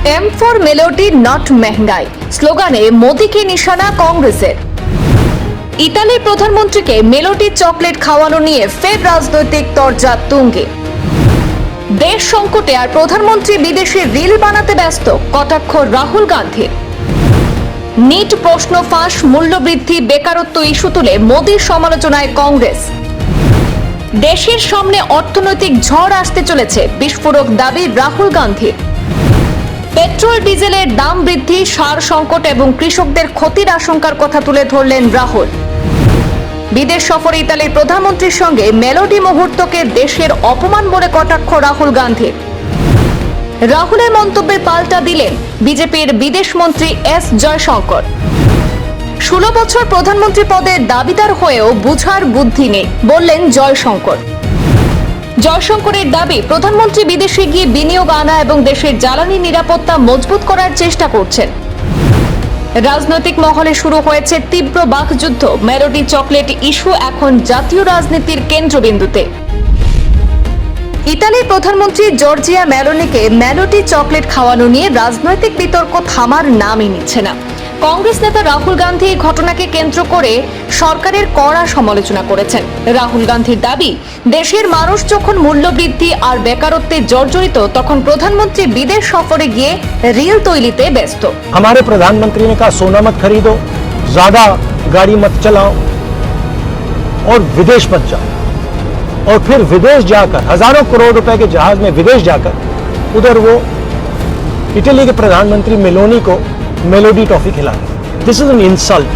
M for melody not महंगाई স্লোগানে মোদিকে নিশানা কংগ্রেসের। ইতালির প্রধানমন্ত্রীকে মেলোডি চকলেট খাওয়ানো নিয়ে ফের রাজনৈতিক তরজা তুঙ্গে। দেশ সংকটে আর প্রধানমন্ত্রী বিদেশে রিল বানাতে ব্যস্ত, কটাক্ষ রাহুল গান্ধীর। নিট প্রশ্ন ফাঁস, মূল্যবৃদ্ধি, বেকারত্ব ইস্যু তুলে মোদির সমালোচনায় কংগ্রেস। দেশের সামনে অর্থনৈতিক ঝড় আসতে চলেছে, বিস্ফোরক দাবি রাহুল গান্ধীর। পেট্রোল ডিজেলের দাম বৃদ্ধি, সার সংকট এবং কৃষকদের ক্ষতির আশঙ্কার কথা তুলে ধরলেন রাহুল। বিদেশ সফরে ইতালির প্রধানমন্ত্রীর সঙ্গে মেলোডি মুহূর্তকে দেশের অপমান বলে কটাক্ষ রাহুল গান্ধীর। রাহুলের মন্তব্যের পাল্টা দিলেন বিজেপির বিদেশ মন্ত্রী এস জয়শঙ্কর। 16 বছর প্রধানমন্ত্রী পদের দাবিদার হয়েও বুঝার বুদ্ধি নেই বললেন জয়শঙ্কর। জয়শঙ্করের দাবি, প্রধানমন্ত্রী বিদেশে গিয়ে বিনিয়োগ আনা এবং দেশের জ্বালানি নিরাপত্তা মজবুত করার চেষ্টা করছেন। রাজনৈতিক মহলে শুরু হয়েছে তীব্র বাকযুদ্ধ। মেলোডি চকলেট ইস্যু এখন জাতীয় রাজনীতির কেন্দ্রবিন্দুতে। ইতালির প্রধানমন্ত্রী জর্জিয়া মেলোনিকে মেলোডি চকলেট খাওয়ানো নিয়ে রাজনৈতিক বিতর্ক থামার নামই নিচ্ছে না। কংগ্রেস নেতা রাহুল গান্ধী এই ঘটনাকে কেন্দ্র করে সরকারের কড়া সমালোচনা করেছেন। রাহুল গান্ধীর দাবি, দেশের মানুষ যখন মূল্যবৃদ্ধি আর বেকারত্বে জর্জরিত, তখন প্রধানমন্ত্রী বিদেশ সফরে গিয়ে রিল তৈরিতে ব্যস্ত। हमारे प्रधानमंत्री ने कहा सोना मत खरीदो, ज्यादा गाड़ी मत चलाओ और विदेश मत जाओ। और फिर विदेश जाकर हजारों करोड़ रुपए के जहाज में विदेश जाकर उधर वो इटली के प्रधानमंत्री मेलोनी को मेलोडी टॉफी खिला रहे। This is an insult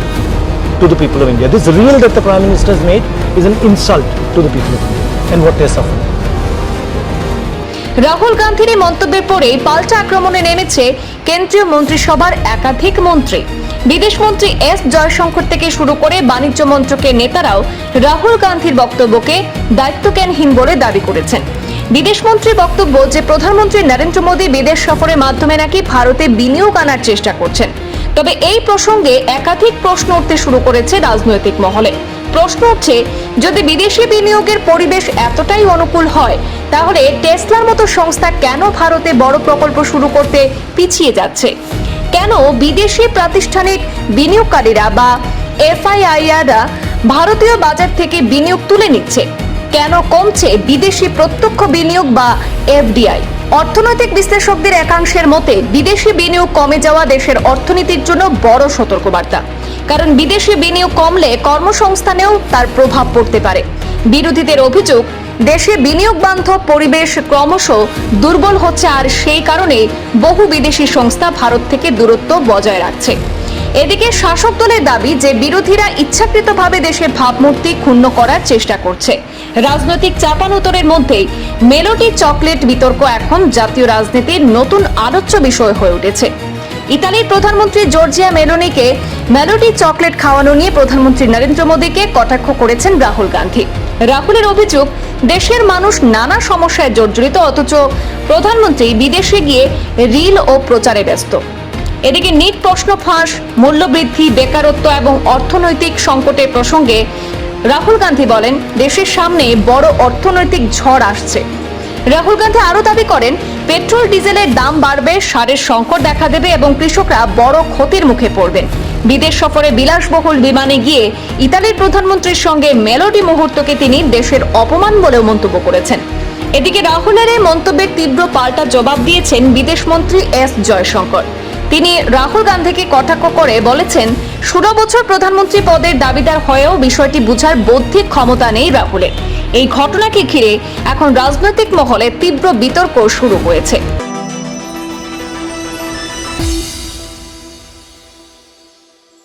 to the people of India. This reel that the prime minister has made is an insult to the people of India and what they suffer. Rahul গান্ধীর এই মন্তব্যের পরেই পাল্টা আক্রমণে নেমেছে কেন্দ্রীয় মন্ত্রিসভার একাধিক মন্ত্রী। বিদেশ মন্ত্রী এস জয়শঙ্কর থেকে শুরু করে বাণিজ্য মন্ত্রকের নেতারাও রাহুল গান্ধীর বক্তব্যকে দায়িত্বজ্ঞানহীন বলে দাবি করেছেন। বিদেশ মন্ত্রীর বক্তব্য যে প্রধানমন্ত্রী নরেন্দ্র মোদী বিদেশ সফরের মাধ্যমে নাকি ভারতে বিনিয়োগ আনার চেষ্টা করছেন। তবে এই প্রসঙ্গে একাধিক প্রশ্ন উঠতে শুরু করেছে রাজনৈতিক মহলে। প্রশ্ন উঠছে, যদি বিদেশি বিনিয়োগের পরিবেশ এতটাই অনুকূল হয়, তাহলে টেসলার মতো সংস্থা কেন ভারতে বড় প্রকল্প শুরু করতে পিছিয়ে যাচ্ছে? কেন বিদেশি প্রাতিষ্ঠানিক বিনিয়োগকারীরা বা এফআইআইআররা ভারতীয় বাজার থেকে বিনিয়োগ তুলে নিচ্ছে? কেন কমছে বিদেশি প্রত্যক্ষ বিনিয়োগ বা এফডিআই? অর্থনৈতিক বিশ্লেষকদের একাংশের মতে, বিদেশি বিনিয়োগ কমে যাওয়া দেশের অর্থনীতির জন্য বড় সতর্কবার্তা। কারণ বিদেশি বিনিয়োগ কমলে কর্মসংস্থানেও তার প্রভাব পড়তে পারে। বিরোধীদের অভিযোগ, দেশে বিনিয়োগ বান্ধব পরিবেশ ক্রমশ দুর্বল হচ্ছে, আর সেই কারণে বহু বিদেশি সংস্থা ভারত থেকে দূরত্ব বজায় রাখছে। এদিকে শাসক দলের দাবি যে বিরোধীরা ইচ্ছাকৃতভাবে দেশের ভাবমূর্তি ক্ষুণ্ণ করার চেষ্টা করছে। রাজনৈতিক চাপানোতরের মধ্যেই মেলোডি চকলেট বিতর্ক এখন জাতীয় রাজনীতির নতুন আলোচ্য বিষয় হয়ে উঠেছে। ইতালির প্রধানমন্ত্রী জর্জিয়া মেলোনিকে মেলোডি চকলেট খাওয়ানো নিয়ে প্রধানমন্ত্রী নরেন্দ্র মোদীকে কটাক্ষ করেছেন রাহুল গান্ধী। রাহুলের অভিযোগ, দেশের মানুষ নানা সমস্যায় জর্জরিত, অথচ প্রধানমন্ত্রী বিদেশে গিয়ে রিল ও প্রচারে ব্যস্ত। এদিকে নিট প্রশ্ন ফাঁস, মূল্যবৃদ্ধি, বেকারত্ব এবং অর্থনৈতিক সংকটের প্রসঙ্গে রাহুল গান্ধী বলেন, দেশের সামনে বড় অর্থনৈতিক ঝড় আসছে। রাহুল গান্ধী আরো দাবি করেন, পেট্রোল ডিজেলের দাম বাড়বে, সারের সংকট দেখা দেবে এবং কৃষকরা বড় ক্ষতির মুখে পড়বেন। বিদেশ সফরে বিলাসবহুল বিমানে গিয়ে ইতালির প্রধানমন্ত্রীর সঙ্গে মেলোডি মুহূর্তকে তিনি দেশের অপমান বলেও মন্তব্য করেছেন। এদিকে রাহুলের এই মন্তব্যের তীব্র পাল্টা জবাব দিয়েছেন বিদেশ মন্ত্রী এস জয়শঙ্কর। তিনি রাহুল গান্ধীকে কটাক্ষ করে বলেছেন, 16 বছর প্রধানমন্ত্রী পদের দাবিদার হয়েও বিষয়টি বুঝার বৌদ্ধিক ক্ষমতা নেই রাহুলের। এই ঘটনাকে ঘিরে এখন রাজনৈতিক মহলে তীব্র বিতর্ক শুরু হয়েছে।